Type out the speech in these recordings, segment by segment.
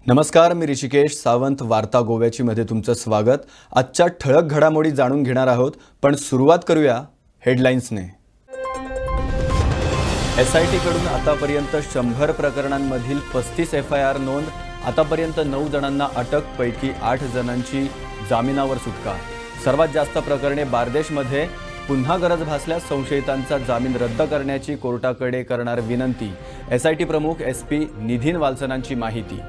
नमस्कार, मी ऋषिकेश सावंत. वार्ता गोव्याची मध्ये तुमचं स्वागत. आजच्या ठळक घडामोडी जाणून घेणार आहोत, पण सुरुवात करूया हेडलाईन्सने. SIT कडून आतापर्यंत 100 प्रकरणांमधील 35 FIR नोंद. आतापर्यंत 9 जणांना अटक, पैकी 8 जणांची जामिनावर सुटका. सर्वात जास्त प्रकरणे बार्देशमध्ये. पुन्हा गरज भासल्यास संशयितांचा जामीन रद्द करण्याची कोर्टाकडे करणार विनंती. SIT प्रमुख SP निधीन वालसनांची माहिती.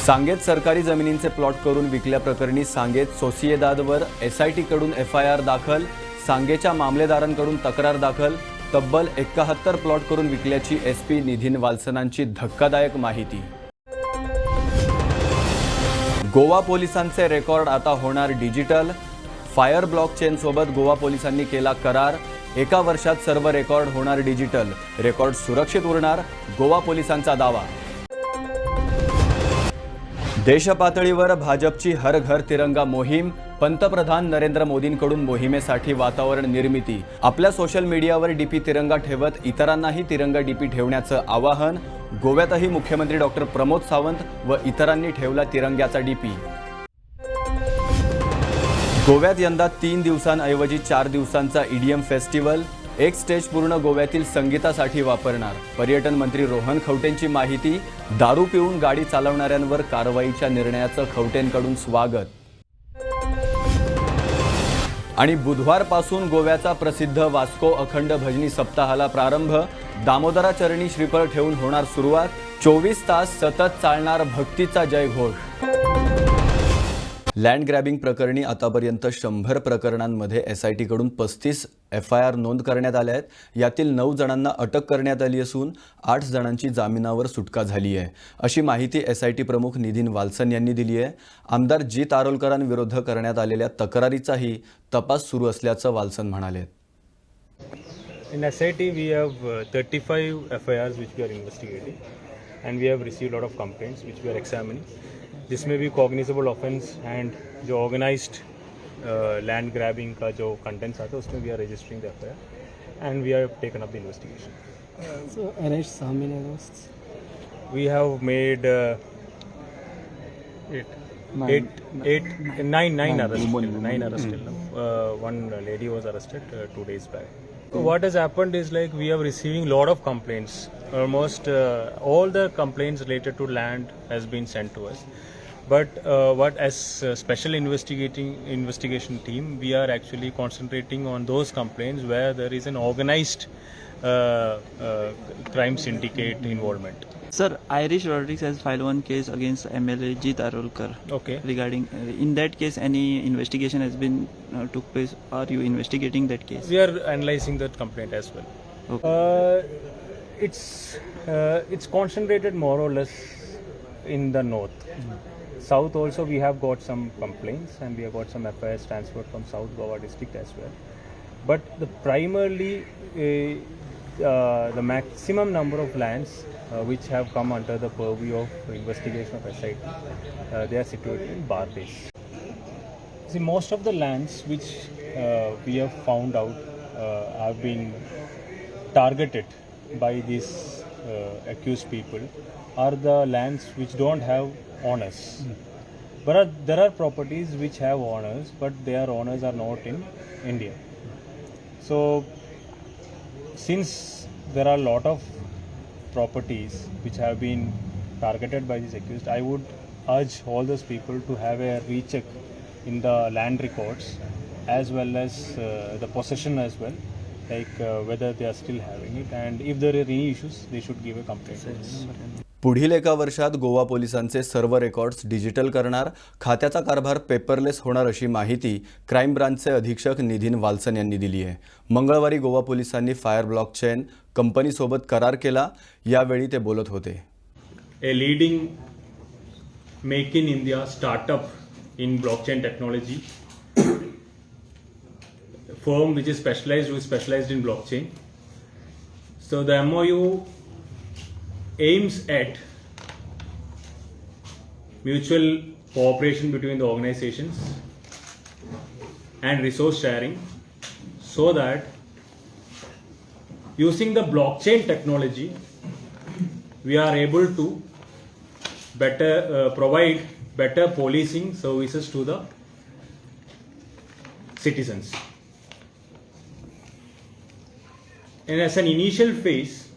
सांगेत सरकारी जमिनींचे प्लॉट करून विकल्याप्रकरणी सांगेत सोसिएदादवर SIT कडून FIR दाखल. सांगेच्या मामलेदारांकडून तक्रार दाखल. तब्बल 71 प्लॉट करून विकल्याची SP निधीन वालसनांची धक्कादायक माहिती. गोवा पोलिसांचे रेकॉर्ड आता होणार डिजिटल. फायर ब्लॉकचेन सोबत गोवा पोलिसांनी केला करार. एका वर्षात सर्व रेकॉर्ड होणार डिजिटल. रेकॉर्ड सुरक्षित उरणार, गोवा पोलिसांचा दावा. देशपातळीवर भाजपची हर घर तिरंगा मोहीम. पंतप्रधान नरेंद्र मोदींकडून मोहिमेसाठी वातावरण निर्मिती. आपल्या सोशल मीडियावर DP तिरंगा ठेवत इतरांनाही तिरंगा DP ठेवण्याचं आवाहन. गोव्यातही मुख्यमंत्री डॉक्टर प्रमोद सावंत व इतरांनी ठेवला तिरंग्याचा DP. गोव्यात यंदा 3 दिवसांऐवजी 4 दिवसांचा EDM फेस्टिवल. एक स्टेज पूर्ण गोव्यातील संगीतासाठी वापरणार. पर्यटन मंत्री रोहन खवटेंची माहिती. दारू पिऊन गाडी चालवणाऱ्यांवर कारवाईच्या निर्णयाचं खवटेंकडून स्वागत. आणि बुधवारपासून गोव्याचा प्रसिद्ध वास्को अखंड भजनी सप्ताहाला प्रारंभ. दामोदराचरणी श्रीफळ ठेवून होणार सुरुवात. 24 तास सतत चालणार भक्तीचा जयघोष. लँड ग्रॅबिंग प्रकरणी आतापर्यंत 100 प्रकरणांमध्ये SIT कडून 35 FIR नोंद करण्यात आल्या आहेत. यातील 9 जणांना अटक करण्यात आली असून 8 जणांची जामिनावर सुटका झाली आहे, अशी माहिती SIT प्रमुख निधीन वालसन यांनी दिली आहे. आमदार G. तारोलकरांविरुद्ध करण्यात आलेल्या तक्रारीचाही तपास सुरू असल्याचं वालसन म्हणाले. In SIT we have 35 FIRs which we are investigating and we have received a lot of complaints which we are examining. This may be cognizable offense and जो organized land grabbing का जो contents आता है उसमें we are registering the FIR and we have taken up the investigation. So arrests how many arrests? We have made nine arrests. 9 arrests till now. One lady was arrested 2 days back. So what has happened is like we are receiving lot of complaints. Almost all the complaints related to land has been sent to us. But what as special investigation team, we are actually concentrating on those complaints where there is an organized crime syndicate involvement. Sir, Irish Rodriguez has filed one case against MLA G. Tarolkar. Okay. Regarding in that case, any investigation has been took place? Are you investigating that case? We are analyzing that complaint as well. Okay. It's concentrated more or less in the north. South also we have got some complaints and we have got some FIRs transferred from South Goa district as well. But the primarily the maximum number of lands which have come under the purview of investigation of SIT, they are situated in Bardesh. See, most of the lands which we have found out have been targeted by these accused people are the lands which don't have owners. But there are properties which have owners, but their owners are not in India. So since there are a lot of properties which have been targeted by these accused, I would urge all those people to have a recheck in the land records as well as the possession as well, like whether they are still having it, and if there are any issues they should give a complaint. पुढील एका वर्षात गोवा पोलिसांचे सर्व records digital करणार. खात्याचा कारभार paperless होणार, अशी माहिती क्राईम ब्रांचचे अधीक्षक निधीन वालसन यांनी दिली आहे. मंगळवारी गोवा पोलिसांनी फायर ब्लॉकचेन कंपनीसोबत करार केला. यावेळी ते बोलत होते. A leading make in India startup in blockchain technology firm which is specialized in blockchain. So the MOU aims at mutual cooperation between the organizations and resource sharing so that using the blockchain technology we are able to provide better policing services to the citizens. And as an initial phase,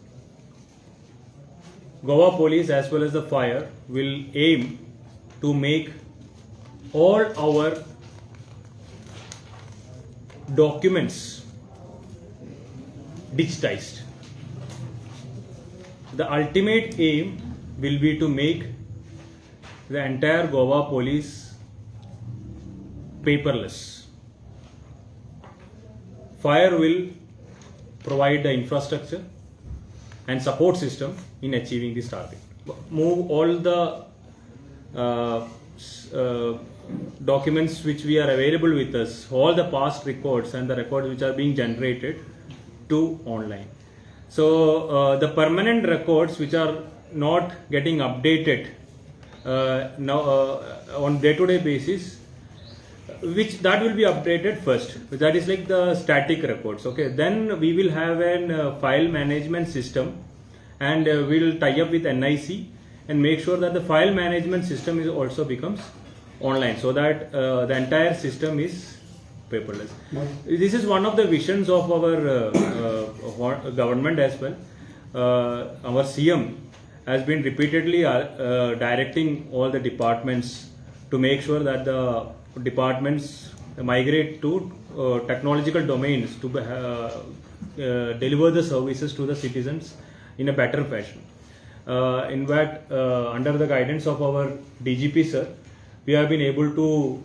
Goa Police as well as the fire will aim to make all our documents digitized. The ultimate aim will be to make the entire Goa Police paperless. Fire will provide the infrastructure and support system in achieving this target. Move all the documents which we are available with us, all the past records and the records which are being generated to online. So the permanent records which are not getting updated now on day-to-day basis, which that will be updated first. That is like the static records. Okay, then we will have an file management system, and we will tie up with NIC and make sure that the file management system is also becomes online, so that the entire system is paperless. This is one of the visions of our government as well. Our CM has been repeatedly directing all the departments to make sure that the departments migrate to technological domains to deliver the services to the citizens in a better fashion. In fact, under the guidance of our DGP sir, we have been able to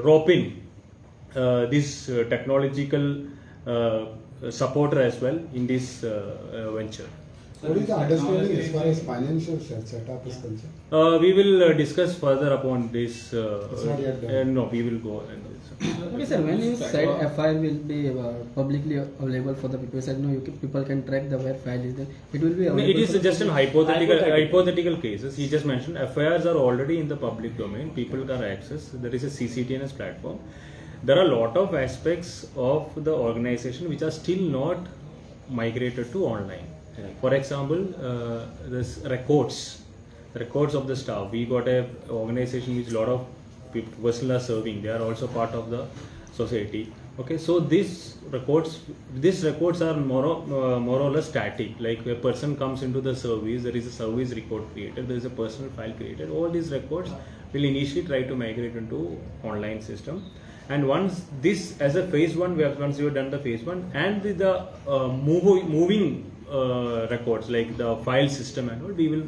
rope in this technological supporter as well in this venture. What is the understanding as far as financial setup is concerned? We will discuss further upon this. It's not yet done. No, we will go ahead. Okay, sir. When you said FIR will be publicly available for the people, said no, people can track the where file is there. It will be available. It is just an hypothetical cases. He just mentioned FIRs are already in the public domain. People can access. There is a CCTNS platform. There are a lot of aspects of the organization which are still not migrated to online. For example, this records of the staff. We got a organization which a lot of people are serving. They are also part of the society. Okay, so these records are more or less static. Like a person comes into the service, there is a service record created, there is a personal file created. All these records will initially try to migrate into online system. And once this as a phase one, once you have done the phase one, and the moving records like the file system and all, we will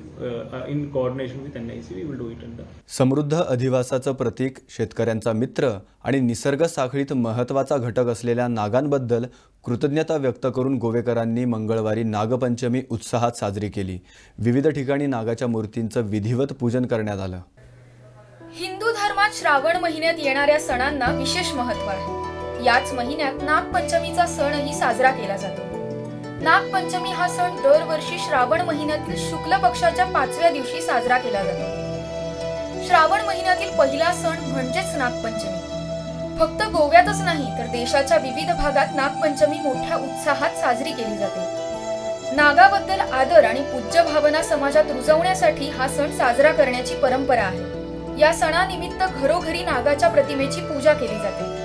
in coordination with NIC we will do it in the समृद्ध अधिवासाचं प्रतीक, शेतकऱ्यांचा मित्र आणि निसर्ग साखळीत महत्त्वाचा घटक असलेल्या नागांबद्दल कृतज्ञता व्यक्त करून गोवेकरांनी मंगळवारी नागपंचमी उत्साहात साजरी केली. विविध ठिकाणी नागाच्या मूर्तींचं विधिवत पूजन करण्यात आलं. हिंदू धर्मात श्रावण महिन्यात येणाऱ्या सणांना विशेष महत्त्व आहे. याच महिन्यात नागपंचमीचा सणही साजरा केला जातो. नागपंचमी हा सण दरवर्षी श्रावण महिन्यातील शुक्ल पक्षाच्या 5व्या दिवशी साजरा केला जातो. श्रावण महिन्यातील पहिला सण म्हणजेच नागपंचमी. फक्त गोव्यातच नाही तर देशाच्या विविध भागात नागपंचमी मोठ्या उत्साहात साजरी केली जाते. नागाबद्दल आदर आणि पूज्य भावना समाजात रुजवण्यासाठी हा सण साजरा करण्याची परंपरा आहे. या सणानिमित्त घरोघरी नागाच्या प्रतिमेची पूजा केली जाते.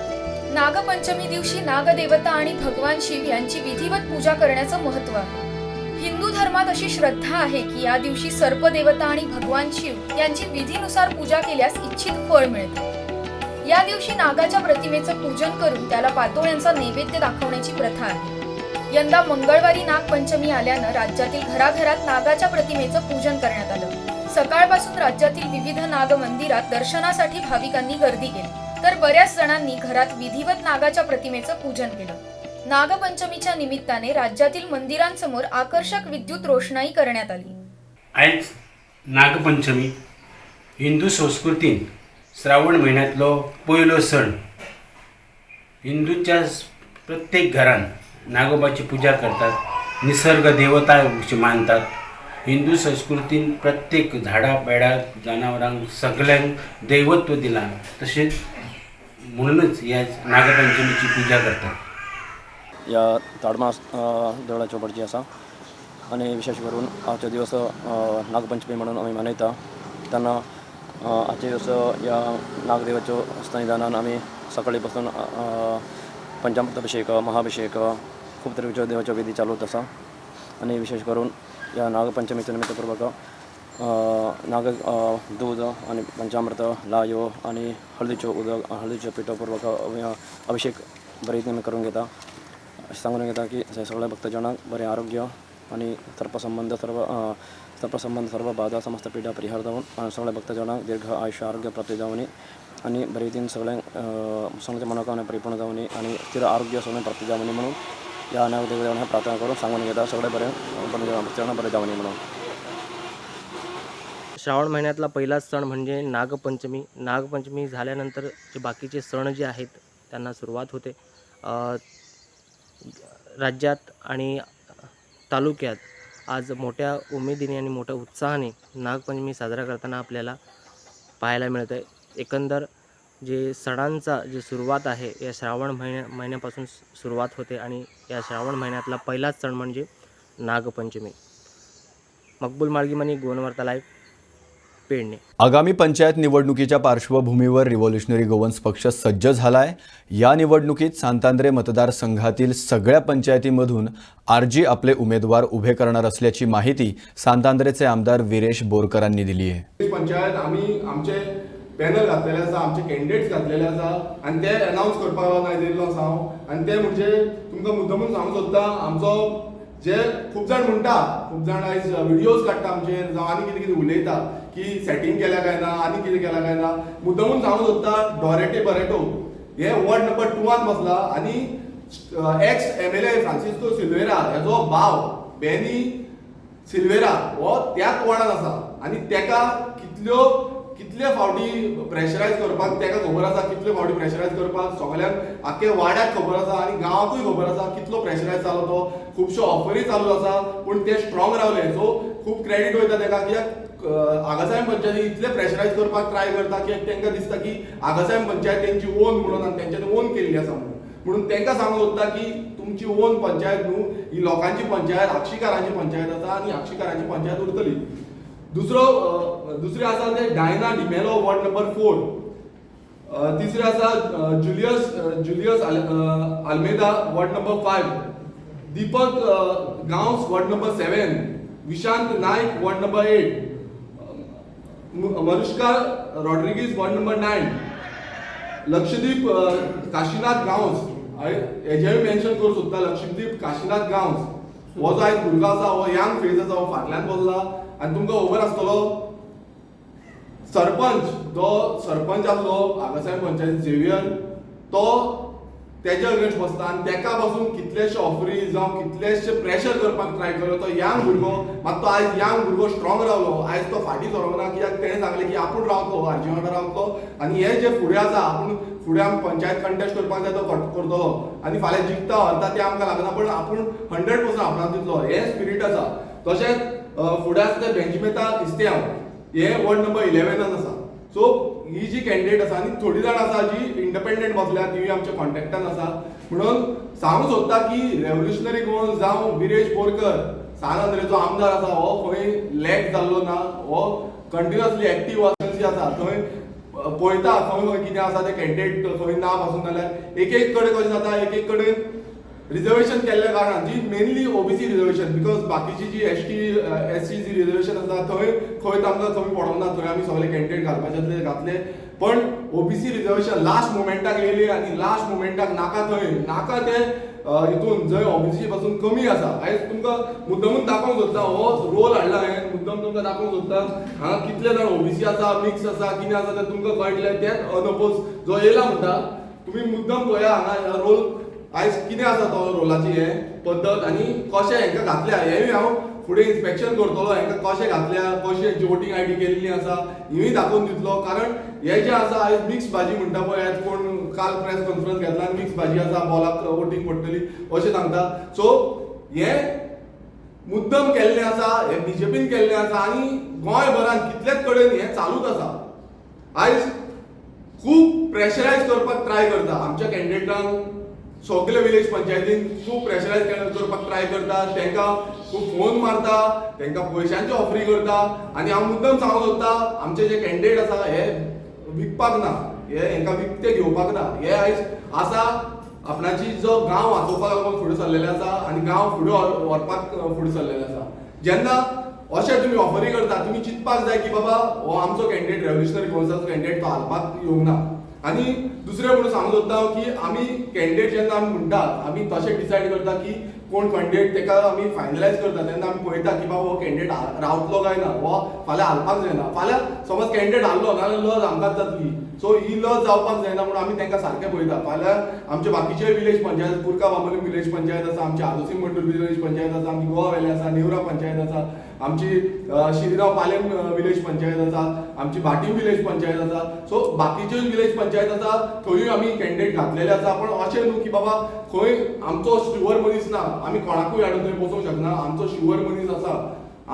नागपंचमी दिवशी नागदेवता आणि भगवान शिव यांची विधिवत पूजा करण्याचं महत्त्व आहे. हिंदू धर्मात अशी श्रद्धा आहे की या दिवशी सर्पदेवता आणि भगवान शिव यांची विधीनुसार पूजा केल्यास इच्छित फळ मिळते. या दिवशी नागाच्या प्रतिमेचं पूजन करून त्याला पातोळ्यांचा नैवेद्य दाखवण्याची प्रथा आहे. यंदा मंगळवारी नागपंचमी आल्यानं राज्यातील घराघरात नागाच्या प्रतिमेचं पूजन करण्यात आलं. सकाळपासून राज्यातील विविध नाग मंदिरात दर्शनासाठी भाविकांनी गर्दी केली, तर बऱ्याच जणांनी घरात विधिवत नागाच्या प्रतिमेचं पूजन केलं. नागपंचमीच्या निमित्ताने राज्यातील मंदिरांसमोर आकर्षक विद्युत रोषणाई करण्यात आली. आज नागपंचमी हिंदू संस्कृतीन श्रावण महिन्यातलो पयलो सण. हिंदूच्या प्रत्येक घरान नागोबाची पूजा करतात, निसर्ग देवता मानतात. हिंदू संस्कृतीन प्रत्येक झाडा बेडा जनावरांक सगळ्यांक दैवत्व दिला, तसेच म्हणूनच या नागपंचमीची पूजा करतात. या ताडमा देवळाच्या बडजी आसा. आणि विशेष करून आजचे दिवस नागपंचमी म्हणून आम्ही मनयता. तेन्ना आजचे दिवस या नागदेवाच्या सन्निधानान आम्ही सकाळी पासून पंचामृताभिषेक, महाभिषेक, खूप तरेच्यो देवाच्यो विधी चालूच आसा. आणि विशेष करून या नागपंचमीच्या निमित्तपूर्वक नाग दूध आणि पंचामृत, लायो आणि हळदीचो उदक, हळदीचो पिठोपूर्वक अभिषेक बरे रीतीन करून घेता. सांगून घेता की सगळ्या भक्तजनांक बरें आरोग्य आणि सर्पसंबंध सर्व बाधा समस्त पिढा परिहार जावन सगळ्या भक्तजनांक दीर्घ आयुष्य आरोग्य प्राप्ती जावनी आणि बरे रीतीन सगळ्यांच्या मनोकामना परिपूर्ण जावनी आणि स्थिर आरोग्य सगळें प्राप्ती जावनी म्हणून या नागदेवान प्रार्थना करून सांगून घेता सगळे बरें भक्तजनांक बरें जावनी म्हणून. श्रावण महिन्यातला पहिलाच सण म्हणजे नागपंचमी. नागपंचमी झाल्यानंतर जे बाकीचे सण जे आहेत त्यांना सुरुवात होते. राज्यात आणि तालुक्यात आज मोठ्या उमेदीने आणि मोठ्या उत्साहाने नागपंचमी साजरा करताना आपल्याला पाहायला मिळत आहे. एकंदर जे सणांचा जे सुरुवात आहे या श्रावण महिन्यापासून सुरुवात होते आणि या श्रावण महिन्यातला पहिलाच सण म्हणजे नागपंचमी. मकबूल माळगीमनी, गोनवार्ता लाईव्ह, पेडणे. आगामी पंचायत निवडणुकीच्या पार्श्वभूमीवर रिव्होल्युशनरी गोवन्स पक्ष सज्ज झालाय. या निवडणुकीत सांतांद्रे मतदारसंघातील सगळ्या पंचायतीमधून आरजी आपले उमेदवार उभे करणार असल्याची माहिती सांतांद्रेचे आमदार विरेश बोरकरांनी दिली आहे. पंचायत आम्ही आमचे पॅनल घातलेले आसा, आमचे कॅन्डिडेट्स घातलेले आसा आणि ते अनाउन्स करपाक लायिल्लो आसा हांव. आणि ते म्हणजे तुमकां मुद्दमून सांगूंक सोदता, आमचो जे खूब जाण म्हणटा, खूब जाण आयज व्हिडियोज काडटा आमचे, जावं आनी कितें कितें उलयता की सेटिंग केल्या काय ना, आनी कितें केल्या काय ना. मुद्दमून सांगूंक सोदता, डॉरेटे बरेटो हे वॉर्ड नंबर 2 बसला आणि एक्स MLA फ्रांसिस्को सिल्वेरा हेजो भाव बेनी सिल्वेरा हो त्याच वॉर्डान आसा आणि तेका कितले फावटी प्रेशरायज करपाक तेका खबर आसा, कितले फावटी प्रेशरायज करपाक सगळ्यांक आख्या वाड्याक खबर आसा आणि गांवांकूय खबर आसा कितलो प्रेशरायज जालो तो. खुबश्यो ऑफरी चालू आसा पूण ते स्ट्रॉंग रावले. सो खूब क्रेडीट वयता तेका, कित्याक आगासायम पंचायती इतले प्रेशरायज करपाक ट्राय करता की तांकां दिसता की आगासायम पंचायत तेंची ओन म्हणून आनी तेंच्यांनी ओन केल्ली आसा म्हणून तांकां सांगूंक सोदता की तुमची ओन पंचायत न्हू, ही लोकांची पंचायत, आक्षिकारांची पंचायत आसा आणि आक्षिकारांची पंचायत उरतली. दुसरे आसा ते डायना डिमेलो वॉर्ड नंबर 4. तिसरे आसा Julius Almeida ward number 5. Deepak Gawas ward number 7. Vishant Naik ward number 8. Manushka Rodrigues ward number 9. Lakshadeep Kashinath Gawas, हेजेय मेन्शन करूंक सोदता, लक्षदीप काशीनाथ गांवस हो जो आयज भुरगो आसा, हो यंग फेज आसा, हो फाटल्यान बसला. आणि तुमकां खबर आसतलो सरपंच आसलो आगासायम पंचायत झेवियर, तो तेच्या अगेन्स्ट बसता आणि तेका पासून कितलेशे ऑफरी जावं कितलेशे प्रेशर करपाक ट्राय करता. तो यंग भुरगो, मात तो आयज यंग भुरगो स्ट्रॉंग रावलो. आयज तो फाटीं सरोंक ना, कित्याक तेणें सांगलें की आपूण रावतलो, आरजी वांगडा रावतलो आणि हे जे फुडें आसा, आपूण फुडें आमी पंचायत कंटेस्ट करपाक जाय तो करतलो आणि फाल्यां जिखता हरता तें आमकां लागना, पण आपूण 100% आपणाक दितलो, हे स्पिरीट आसा. तशेंच फुडें आसा ते बेंजिमेता इस्तेहांव, हे वॉर्ड नंबर 11 आसा. सो ही जी कॅन्डिडेट आसा आनी थोडी जाण आसा जी इंडिपेंडंट बसल्या, ती आमच्या कॉन्टॅक्टान आसा. म्हणून सांगूंक सोदता की रेव्होल्युशनरी गोवन्स जावं विरेश बोरकर सांतांद्रेचो आमदार आसा, हो खंय लॅक जाल्लो ना, हो कंटिन्युअसली एक्टीव आसा. थंय पळयता खंय कितें आसा ते कॅन्डिडेट खंय ना पासून जाल्यार एक कडेन कशें जाता, एक कडेन रिजर्वेशन केल्ल्या कारणान जी मेनली ओबीसी रिजर्वेशन, बिकॉज बाकीची जी SC जी रिजर्वेशन आसा थंय आमकां कमी पडोंक ना, थंय आमी सगळे कॅन्डिडेट घालपाचे घातले. पण ओबीसी रिजर्वेशन लास्ट मोमेंटाक येयली आणि लास्ट मोमेंटाक नाका ते हितून जंय ओबीसी पासून कमी आसा. आयज तुमकां मुद्दमून दाखोवंक सोदता, हो रोल हाडला हांवें, मुद्दम तुमकां दाखोवंक सोदता हांगा कितले जाण ओबीसी आसा, मिक्स आसा, कितें आसा तें तुमकां कळटलें. तेच अनपोज जो येयला म्हणटा, तुमी मुद्दम पळया हांगा रोल आयज कितें आसा तो रोलाची हे पद्दत आणि कशें हांकां घातल्या. हेंय हांव फुडें इन्स्पेक्शन करतलो, हांकां कशें घातल्या, कशें वोटींग ID केल्ली आसा हिंय दाखोवन दितलो. कारण हे जे आसा आयज मिक्स भाजी म्हणटा पळय, आयज कोण काल प्रेस कॉन्फरन्स घेतला आनी मिक्स भाजी आसा, बॉलाक वोटींग पडटली अशें सांगता. सो हे मुद्दम केल्लें आसा, हे BJPन केल्लें आसा आनी गोंयभरान कितलेच कडेन हें चालूच आसा. आयज खूब प्रेशरायज करपाक ट्राय करता आमच्या कॅन्डिडेटांक. सगळे विलेज पंचायतीन खूब प्रेशरायज करपाक ट्राय करता, तांकां खूब फोन मारता, तांकां पयशांची ऑफरी करता. आनी हांव मुद्दम सांगूंक सोदता, आमचे जे कॅन्डिडेट आसा हे विकपाक ना, हे हांकां विकते घेवपाक ना. हे आयज आसा आपणाची जो गांव वाचोवपाक लागून फुडें सरलेले आसा आनी गांव फुडें व्हरपाक फुडें सरलेले आसा. जेन्ना अशें तुमी ऑफरी करता, तुमी चिंतपाक जाय की बाबा हो आमचो कॅन्डिडेट रेव्होल्युशनरी गोल्साचो कॅन्डिडेट तो हालपाक येवंक ना. आनी दुसरें म्हणून सांगूंक सोदता की आमी कॅन्डिडेट जेन्ना आमी म्हणटात, आमी तशें डिसायड करता की कोण कॅन्डिडेट ताका आमी फायनलायज करता तेन्ना आमी पळयता की बाबा हो कॅन्डिडेट रावतलो काय ना, हो फाल्यां हालपाक जायना. फाल्यां समज कॅन्डिडेट हारलो नाल्यार लज आमकांच जातली. सो ही लज जावपाक जायना म्हणून आमी तांकां सारकें पळयता. फाल्यां आमचे बाकीचे विलेज पंचायत, कुरका बांबोलीम विलेज पंचायत आसा, आमची आदोसी मंडूर विलेज पंचायत आसा, आमची गोवा व्हॅली आसा, नेवरा पंचायत आसा, आमची शिरगांव पालेम विलेज पंचायत आसा, आमची भाटी विलेज पंचायत आसा. सो बाकीच्यो विलेज पंचायत आसा थंयूय आमी कॅन्डिडेट घातलेले आसा. पण अशें न्हू की बाबा खंय आमचो शुअर मनीस ना, आमी कोणाकूय हाडून थंय बसोवंक शकना. आमचो शुअर मनीस आसा,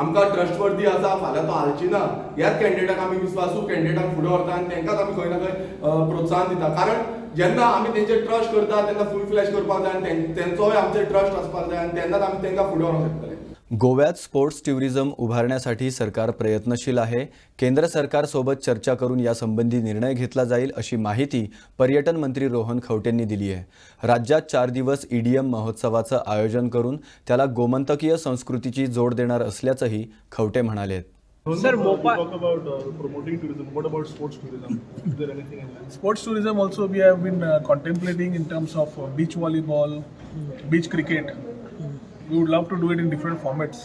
आमकां ट्रस्टवर्दी आसा, फाल्यां तो हालची ना. ह्याच कॅन्डिडेटाक आमी विस्वासू कॅन्डिडेटाक फुडें व्हरता आनी तांकांच आमी खंय ना खंय प्रोत्साहन दिता. कारण जेन्ना आमी तेंचेर ट्रस्ट करता तेन्ना फूल फ्लॅश करपाक जाय आनी तेंचोय आमचेर ट्रस्ट आसपाक जाय आनी तेन्नाच आमी तांकां फुडें व्हरोंक शकतले. गोव्यात स्पोर्ट्स टुरिझम उभारण्यासाठी सरकार प्रयत्नशील आहे. केंद्र सरकारसोबत चर्चा करून यासंबंधी निर्णय घेतला जाईल अशी माहिती पर्यटन मंत्री रोहन खवटेंनी दिली आहे. राज्यात 4 दिवस EDM महोत्सवाचं आयोजन करून त्याला गोमंतकीय संस्कृतीची जोड देणार असल्याचंही खवटे म्हणाले. Sir, talk about promoting tourism. What about sports tourism? Is there anything in that? Sports tourism also we have been contemplating in terms of beach volleyball, beach cricket. We would love to do it in different formats.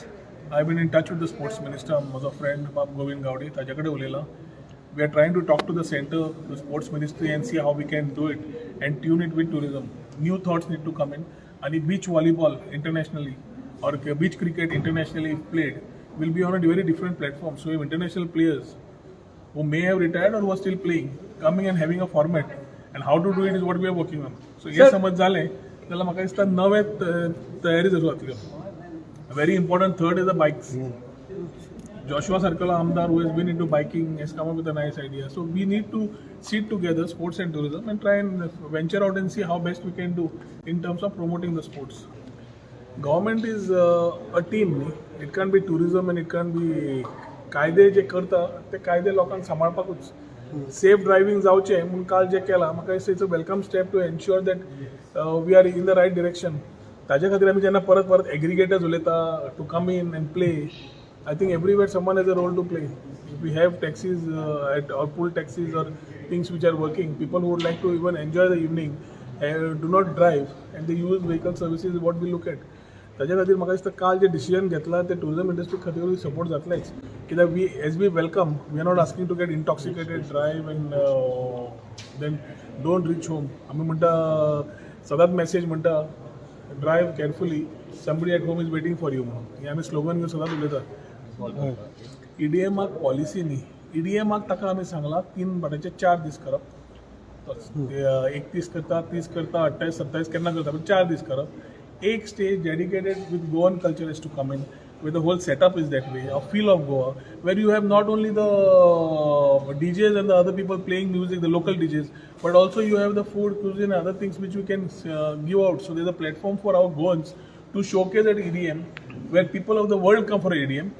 I've been in touch with the sports minister, माझा friend Govind Gowde, ताच्याकडे उलयला. We are trying to talk to the center, the sports ministry and see how we can do it and tune it with tourism. New thoughts need to come in. And beach volleyball internationally or beach cricket internationally if played will be on a very different platform. So if international players who may have retired or who are still playing coming and having a format and how to do it is what we are working on. So हे समज झाले त्याला म्हाका दिसता नवे तयारी सुरू जातल्यो. Very important third is the bikes. Joshua Circle Amdar who has been into biking has come up with a nice idea. So we need to sit together, sports and tourism, and try and venture out and see how best we can do in terms of promoting the sports. Government is a team. It can't be tourism and it can't be कायदे जे करता ते कायदे लोकांक सांबाळपाकूच. Safe driving जावचें म्हणून काल जे केलां म्हाका दिसता it's a welcome step to ensure that we are in the right direction. ताजे खातीर आमी जेन्ना परत परत एग्रिगेटर्स उलयता to come in and play, I think everywhere someone has a role to play. If we have taxis or pool taxis or things which are working, people who would like to even enjoy the evening do not drive and they use vehicle services is what we look at. ताज्या खातीर म्हाका दिसता काल जे decision घेतला ते tourism industry खातीर support जातलेच. कित्याक we as we welcome, we are not asking to get intoxicated drive and then don't reach home. आमी म्हणटा सदांच मेसेज म्हणटा drive carefully, somebody at home is waiting for you म्हणून. हे आमी स्लोगन घेवन सदांच उलयता. EDMाक पॉलिसी न्ही, EDMाक ताका आमी सांगलां 3 फावटीचे 4 दीस करप. 31 करता, 30 करता, 28, 27 केन्ना करता, पण 4 दीस करप. एक stage dedicated with Goan culture is to come in, where the whole setup is that way, a feel of Goa, where you have not only the DJs and the other people playing music, the local DJs, but also you have the food, cuisine, and other things which we can give out. So there's a platform for our Goans to showcase at EDM, where people of the world come for EDM.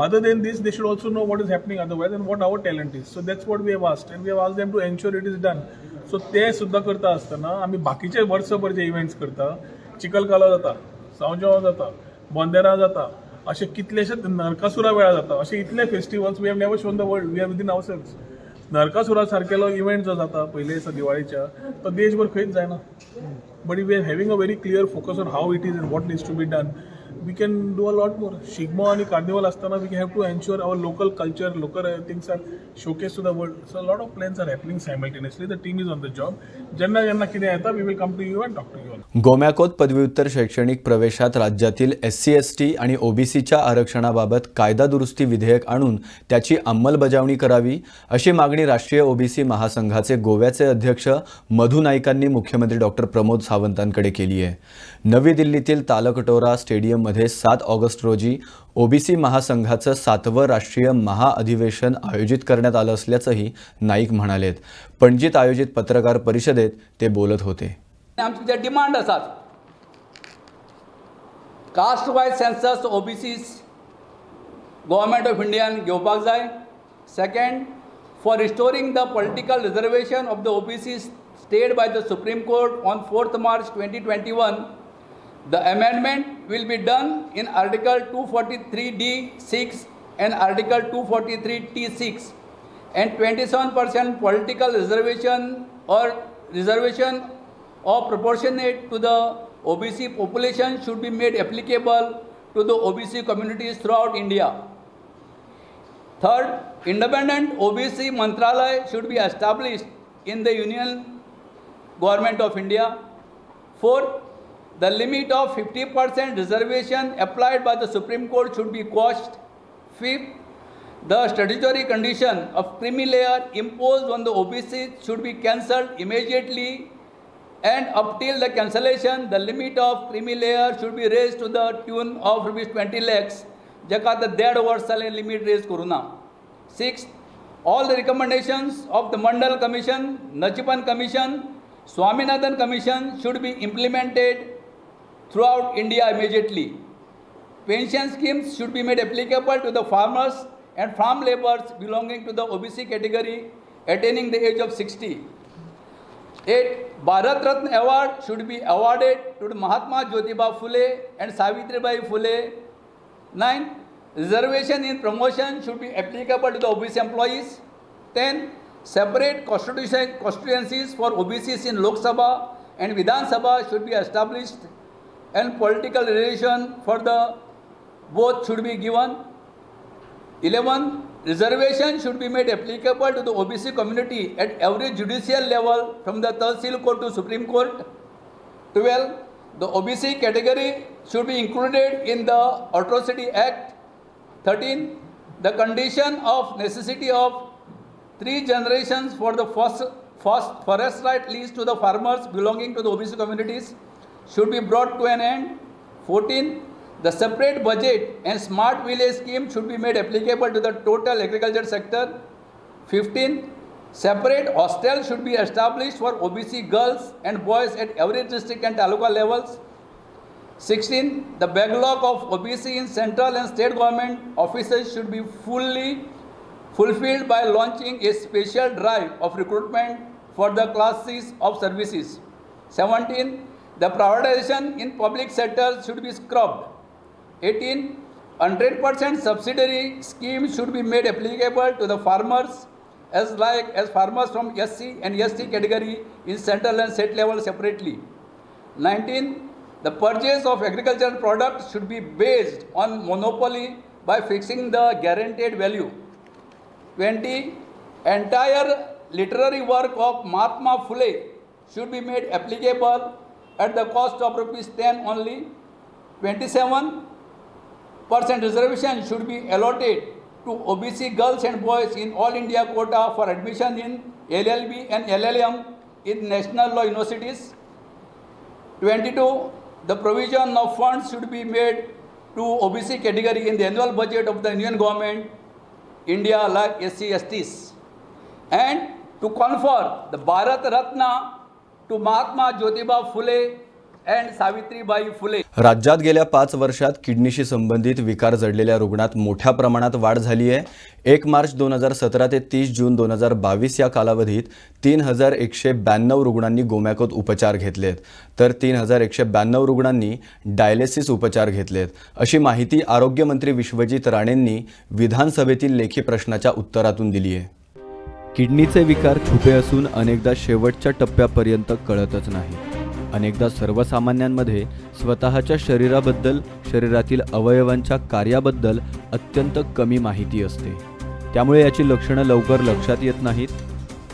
Other than this, they should also know what is happening otherwise and what our talent is. So that's what we have asked, and we have asked them to ensure it is done. So ते सुद्धा करता असताना आम्ही बाकीचे वर्षभर जे events करता, चिखलकाला जाता, सांवजोवा जाता, बोंदेरा जाता, असे कितलेशे नरकासुरा वेळा जाता, असे इतले festivals we have never shown the world, we are within ourselves. Narakasura सारकेलो इव्हेंट जो जाता पहिले दिसा दिवाळीच्या, तो देशभर खंयच जायना. But we are having a very clear focus on how it is and what needs to be done. We can do a lot more. Shigmo and Carnival Astana, we have to ensure our local culture, local things are showcased to the world. So a lot of plans are happening simultaneously. The team is on the job. Janna kide yeta, we will come to you and talk to you. गोम्याकोत पदव्युत्तर शैक्षणिक प्रवेशात राज्यातील SC/ST आणि OBCच्या आरक्षणाबाबत कायदा दुरुस्ती विधेयक आणून त्याची अंमलबजावणी करावी अशी मागणी राष्ट्रीय OBC महासंघाचे गोव्याचे अध्यक्ष मधु नाईकांनी मुख्यमंत्री डॉक्टर प्रमोद सावंतांकडे केली आहे. नवी दिल्लीतील तालकटोरा स्टेडियममध्ये 7 ऑगस्ट रोजी OBC महासंघाचं 7वं राष्ट्रीय महाअधिवेशन आयोजित करण्यात आलं असल्याचंही नाईक म्हणालेत. पणजीत आयोजित पत्रकार परिषदेत ते बोलत होते. आमचे जे डिमांड आसात caste wise census OBCs government of इंडियान घेवपाक जाय. Second, for restoring the political reservation of the OBCs stayed by the Supreme Court on 4th March 2021, the amendment will be done in Article 243D(6) and Article 243T(6), and 27% political reservation or reservation or proportionate to the OBC population should be made applicable to the OBC communities throughout India. Third, independent OBC Mantralaya should be established in the Union Government of India. Fourth, the limit of 50% reservation applied by the Supreme Court should be quashed. Fifth, the statutory condition of creamy layer imposed on the OBC should be cancelled immediately, and up till the cancellation, the limit of creamy layer should be raised to the tune of ₹20 lakhs. जेका आतां 1.5 वर्स जालें limit raise करूना. Sixth, all the recommendations of the Mandal Commission, Nachipan Commission, Swaminathan Commission should be implemented throughout India immediately. Pension schemes should be made applicable to the farmers and farm laborers belonging to the OBC category attaining the age of 60. 8. Bharat Ratna Award should be awarded to the Mahatma Jyotiba Phule and Savitribai Phule. 9. Reservation in promotion should be applicable to the OBC employees. 10. Separate constituencies for OBCs in Lok Sabha and Vidhan Sabha should be established, and political relation for the both should be given. 11. Reservation should be made applicable to the OBC community at every judicial level from the Tahsil Court to Supreme Court. 12. The OBC category should be included in the Atrocity Act. 13. The condition of necessity of 3 generations for the first forest right lease to the farmers belonging to the OBC communities should be brought to an end. 14. The separate budget and smart village scheme should be made applicable to the total agriculture sector. 15. Separate hostels should be established for OBC girls and boys at every district and taluka levels. 16. The backlog of OBC in central and state government offices should be fully fulfilled by launching a special drive of recruitment for the classes of services. 17. The privatization in public sector should be scrubbed. 18. 100% subsidiary scheme should be made applicable to the farmers as farmers from SC and ST category in central and state level separately. 19. The purchase of agricultural products should be based on monopoly by fixing the guaranteed value. 20. Entire literary work of Mahatma Phule should be made applicable at the cost of ₹10 only. 27% reservation should be allotted to OBC girls and boys in all India quota for admission in LLB and LLM in national law universities. 22. The provision of funds should be made to OBC category in the annual budget of the Union Government India like SC STs, and to confer the Bharat Ratna to Mahatma Jyotiba Phule and Savitribai Phule. राज्यात गेल्या 5 वर्षात किडनीशी संबंधित विकार जडलेल्या रुग्णात मोठ्या प्रमाणात वाढ झाली आहे. 1 मार्च 2017 ते 30 जून 2022 या कालावधीत 3192 रुग्णांनी गोमॅकोत उपचार घेतलेत, तर 3192 रुग्णांनी डायलिसिस उपचार घेतलेत, अशी माहिती आरोग्यमंत्री विश्वजित राणेंनी विधानसभेतील लेखी प्रश्नाच्या उत्तरातून दिली आहे. किडनीचे विकार छुपे असून अनेकदा शेवटच्या टप्प्यापर्यंत कळतच नाही. अनेकदा सर्वसामान्यांमध्ये स्वतःच्या शरीराबद्दल, शरीरातील अवयवांच्या कार्याबद्दल अत्यंत कमी माहिती असते. त्यामुळे याची लक्षणं लवकर लक्षात येत नाहीत.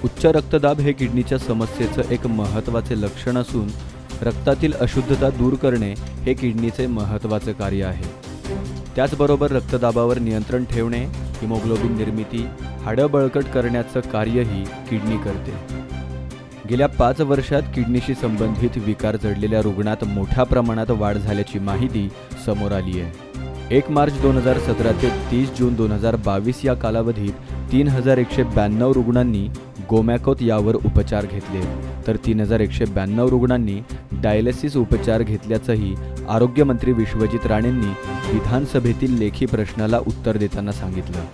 उच्च रक्तदाब हे किडनीच्या समस्येचं एक महत्त्वाचे लक्षण असून रक्तातील अशुद्धता दूर करणे हे किडनीचे महत्त्वाचे कार्य आहे. त्याचबरोबर रक्तदाबावर नियंत्रण ठेवणे, हिमोग्लोबिन निर्मिती, हाडं बळकट करण्याचं कार्यही किडनी करते. गेल्या 5 वर्षात किडनीशी संबंधित विकार जडलेल्या रुग्णात मोठ्या प्रमाणात वाढ झाल्याची माहिती समोर आली आहे. 1 मार्च 2017 ते 30 जून 2022 या कालावधीत 3192 रुग्णांनी गोमॅकोत यावर उपचार घेतले, तर 3192 रुग्णांनी डायलिसिस उपचार घेतल्याचंही आरोग्यमंत्री विश्वजित राणेंनी विधानसभेतील लेखी प्रश्नाला उत्तर देताना सांगितलं.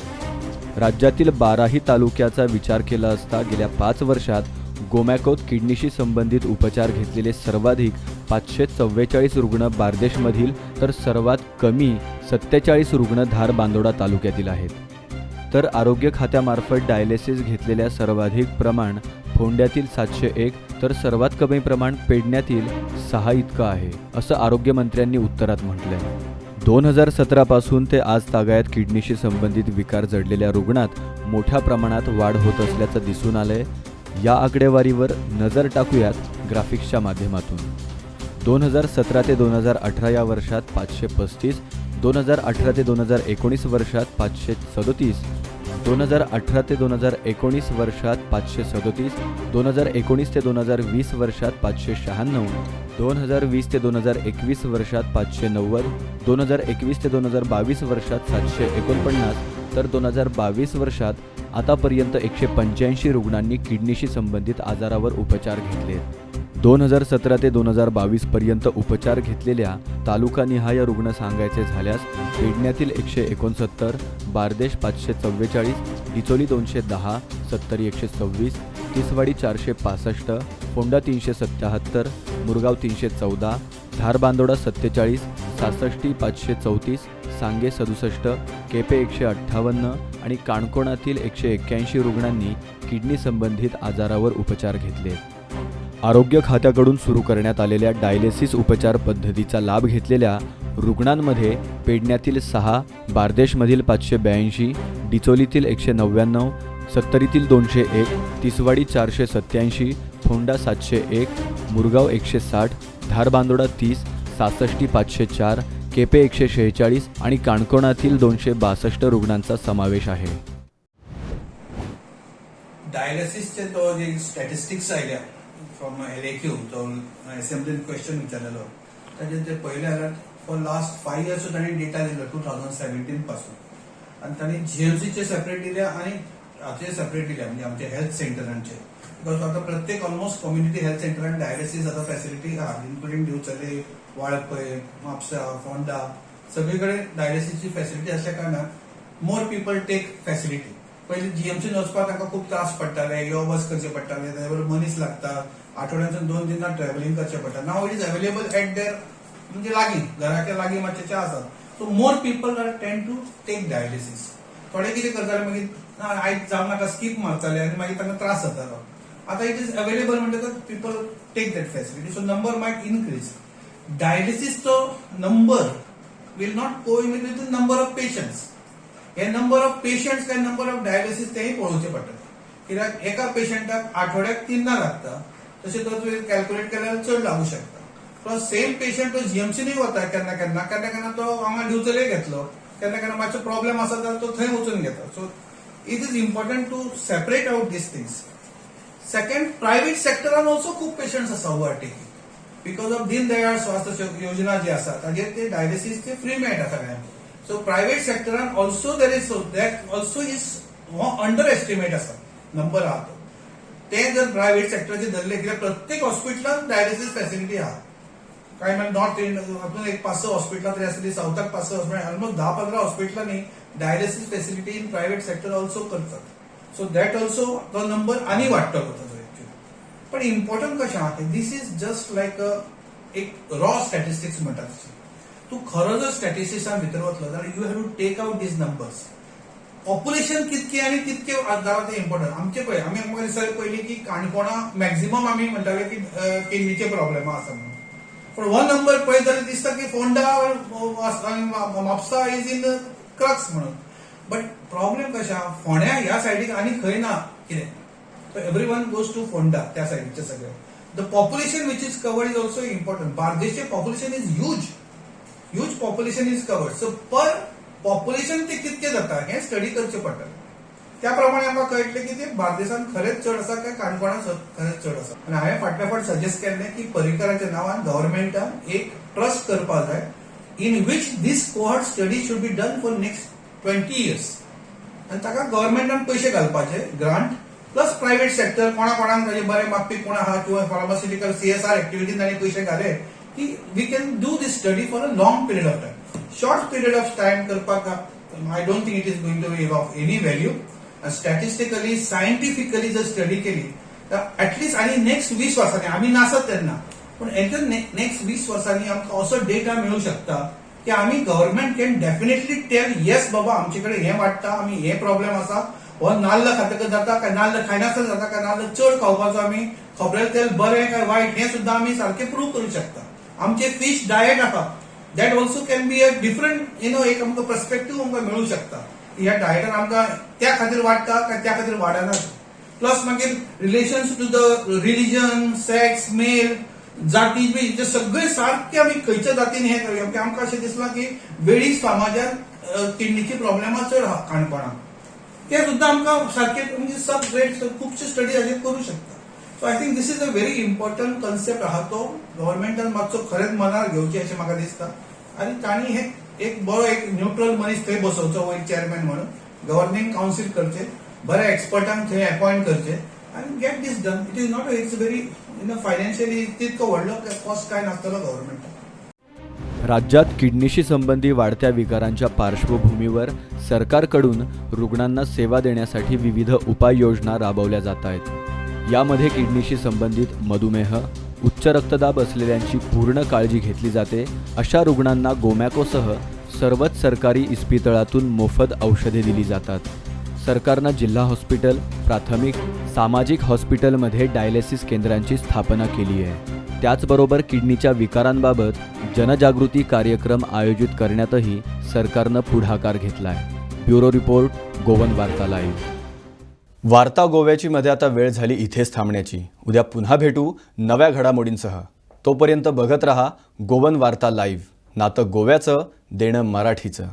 राज्यातील 12ही तालुक्याचा विचार केला असता गेल्या 5 वर्षात गोमॅकोत किडनीशी संबंधित उपचार घेतलेले सर्वाधिक 544 रुग्ण बारदेशमधील, तर सर्वात कमी 47 रुग्ण धार बांदोडा तालुक्यातील आहेत. तर आरोग्य खात्यामार्फत डायलिसिस घेतलेल्या सर्वाधिक प्रमाण फोंड्यातील 701, तर सर्वात कमी प्रमाण पेडण्यातील 6 इतकं आहे, असं आरोग्यमंत्र्यांनी उत्तरात म्हटलंय. 2017 पासून ते आज तागायत किडनीशी संबंधित विकार जडलेल्या रुग्णात मोठ्या प्रमाणात वाढ होत असल्याचं दिसून आलंय. या आकडेवारीवर नजर टाकूयात ग्राफिक्सच्या माध्यमातून. 2017 ते 2018 या वर्षात 535, 2018 ते 2019 वर्षात 537, 2018 ते 2019 वर्षात 537, 2019 ते 2020 वर्षात 596, 2020 ते 2021 वर्षात 590, 2021 ते 2022 वर्षात 749, तर 2022 वर्षात आतापर्यंत 185 रुग्णांनी किडनीशी संबंधित आजारावर उपचार घेतले. 2017 ते 2022 पर्यंत उपचार घेतलेल्या तालुकानिहाय रुग्ण सांगायचे झाल्यास पेडण्यातील 169, बारदेश 544, डिचोली 210, सत्तरी 126, तिसवाडी 465, फोंडा 377, मुरगाव 314, धार बांदोडा 47, सासष्टी 534, सांगे 67, केपे 158 आणि काणकोणातील 181 रुग्णांनी किडनी संबंधित आजारावर उपचार घेतले. आरोग्य खात्याकडून सुरू करण्यात आलेल्या डायलिसिस उपचार पद्धतीचा लाभ घेतलेल्या रुग्णांमध्ये पेडण्यातील 6, बारदेशमधील 582, डिचोलीतील 199, सत्तरीतील 201, तिसवाडी 487, फोंडा 701, मुरगाव 160, धार बांदोडा 30, सासष्टी 504, केपे 146 आणि काणकोणातील 262 रुग्णांचा समावेश आहे. डायलिसिसचे तो जे स्टॅटिस्टिक्स आयल्या फ्रॉम LAQ तो असेंब्लीन क्वेश्चन विचारलेलो ताजे ते पहिले आल्यात फॉर लास्ट 5 इयर्स ताणी डेटा दिलो 2017 पासून आणि ताणी GMCचे सेपरेट दिले आणि हाचे सेपरेट दिले म्हणजे आमचे हेल्थ सेंटरांचे बिकॉज आता प्रत्येक ऑलमोस्ट कम्युनिटी हेल्थ सेंटरान डायलिसिस आता फॅसिलिटी आहा इन्क्लुडिंग दिवचले वाळपय म्हापसा फोंडा सगळीकडे डायलिसिसची फॅसिलिटी असल्या कारणान मोर पीपल टेक फॅसिलिटी. पहिले GMC वचपाक तांकां खूप त्रास पडटाले यो बस करचे पडटाले त्याबरोबर मनीस लागता आठवड्यातून 2 दिना ट्रॅव्हलिंग करचे पडटा. Now it is available at there म्हणजे लागीं घराच्या लागीं मातशें आसात. So more people are tend to take dialysis. थोडे कितें करताले मागीर आयज जावं नाका स्कीप मारताले आनी मागीर तांकां त्रास जातालो. आता इट इज अवेलेबल म्हणटकच people take that facility. So number might increase. डायलिसिसचो number will not coincide with the number of patients. हे नंबर ऑफ पेशंट्स काय नंबर ऑफ डायलिसिस तेही पळोवचे पडटा. कित्याक एका पेशंटाक आठवड्याक 3 लागता तशें तो तुवें कॅल्क्युलेट केल्यार चड लागू शकता. प्लस सेम पेशंट तो GMCनी वता केन्ना केन्ना केन्ना केन्ना तो हांगा दिवचले घेतलो केन्ना केन्ना मातसो प्रॉब्लेम आसा जाल्यार तो थंय वचून घेता. So it is important to separate out these things. Second, private सेक्टरान ऑल्सो खूप पेशंट्स आसा who are taking because of Deendayal Swasthya Yojana जी आसा ताजेर ते डायलिसिसचे फ्री मेळटा सगळ्यांक. सो प्रायव्हेट सेक्टरान also there is that also is under estimate आसा नंबर आहा तो. ते जर प्रायव्हेट सेक्टराचे धरले कित्याक प्रत्येक हॉस्पिटलांत डायलिसिस फॅसिलिटी आहा. काय म्हणजे नॉर्थ इंडिया एक 5-6 हॉस्पिटलां तरी आसली, सावथाक 5-6 हॉस्पिटल, ऑलमोस्ट 10-15 हॉस्पिटलांनी dialysis facility in private sector also करतात. सो दॅट ऑल्सो तो नंबर आनी वाडटलो ताजो एक्चुअली. पण इम्पॉर्टंट कशें आहा दीस इज जस्ट लायक एक रॉ स्टॅटिस्टिक्स म्हणटा तशें. तूं खरो जर स्टॅटिस्टिक्सान भितर वतलो जाल्यार you have to take out these numbers. Population कितके आनी कितके जाता ते इम्पॉर्टंट. आमचे पळय आमी आमकां दिसताले पयलीं की काणकोणा मॅक्झिमम आमी म्हणटाले की किडनीचे प्रॉब्लेम आसा म्हणून. पण हो नंबर पळयत जाल्यार दिसता की Ponda Mapusa is in crux म्हणून. बट प्रॉब्लेम कशें आहा फोंड्या ह्या सायडीक आनी खंय ना कितें. So everyone goes to Ponda त्या सायडीचे सगळे. The population which is covered is also important. बार्देशचे population is huge population is covered. So per population ते कितके जाता हे स्टडी करचे पडटलें. त्या प्रमाणे आमकां कळटलें की ते बार्देशांत खरेंच चड आसा काय काणकोणांत खरेंच चड आसा. आनी हांवें फाटल्या फावट सजेस्ट केल्लें की पर्रीकराच्या नांवान गव्हर्मेंटान एक ट्रस्ट करपाक जाय in which this cohort study should be done for next 20 years. आनी ताका गव्हर्मेंटान पयशे घालपाचे ग्रांट प्लस प्रायव्हेट सेक्टर कोणाक ताजे बरे मागपी कोण आहा किंवा फार्मास्युटिकल CSR एक्टिव्हिटीन तांणी पयशे घाले की we can do this study for a long period of time. Short period of time करपाक I don't think it is going to be of any value. Statistically scientifically जर स्टडी केली तर at least आणि next 20 वर्सांनी आम्ही नासत तेन्ना पण नेक्स्ट 20 वर्सांनी आमकां असो डेटा मेळू शकता की आम्ही government can definitely tell yes बाबा आमचे कडेन हे वाडटा आमी हे प्रॉब्लेम आसा हो नाल्ल खातकच जाता काय नाल्ल खायनासतना जाता काय नाल्ल चड खावपाचो आमी खोबरेल तेल बरें काय वायट हे सुद्धा आमी सारखे प्रूव्ह करूं शकता. आमचे फिश डायट आसा that also can be a different एक आमकां पर्स्पेक्टिव्ह आमकां मेळू शकता की ह्या डायटान आमकां त्या खातीर वाडटा काय त्या खातीर वाडना. प्लस मागीर relations to the religion sex male जाती बी सगळे सारखे आमी खंयच्या जातीन हे करूया. आमकां अशें दिसलां की वेळीच समाजात किडनीची प्रॉब्लेमां चड आहा काणकोणाक ते सुद्धा आमकां सारखे म्हणजे सब ग्रेट खुबशे स्टडी हाजेर करूं शकता. So I think this is a very important concept आहा तो गव्हर्नमेंटान मातसो खरेंच मनार घेवची अशें म्हाका दिसता. आनी तांणी हे एक बरो एक न्यूट्रल मनीस थंय बसोवचो वयर चेअरमॅन म्हणून गव्हर्निंग कावन्सील करचे बऱ्या एक्सपर्टांक थंय अपॉइंट करचे आनी get this done. It is not it's very financially तितको व्हडलो कॉस्ट काय नासतलो गव्हर्नमेंटाक. राज्यात किडनीशी संबंधी वाढत्या विकारांच्या पार्श्वभूमीवर सरकारकडून रुग्णांना सेवा देण्यासाठी विविध उपाययोजना राबवल्या जात आहेत. यामध्ये किडनीशी संबंधित मधुमेह, उच्च रक्तदाब असलेल्यांची पूर्ण काळजी घेतली जाते. अशा रुग्णांना गोमॅकोसह सर्वच सरकारी इस्पितळातून मोफत औषधे दिली जातात. सरकारनं जिल्हा हॉस्पिटल, प्राथमिक, सामाजिक हॉस्पिटलमध्ये डायलिसिस केंद्रांची स्थापना केली आहे. त्याचबरोबर किडनीच्या विकारांबाबत जनजागृती कार्यक्रम आयोजित करण्यातही सरकारनं पुढाकार घेतलाय. ब्युरो रिपोर्ट, गोवन वार्ता लाईव्ह. वार्ता गोव्याची मध्ये आता वेळ झाली इथेच थांबण्याची. उद्या पुन्हा भेटू नव्या घडामोडींसह. तोपर्यंत बघत रहा गोवन वार्ता लाईव्ह. नातं गोव्याचं, देणं मराठीचं.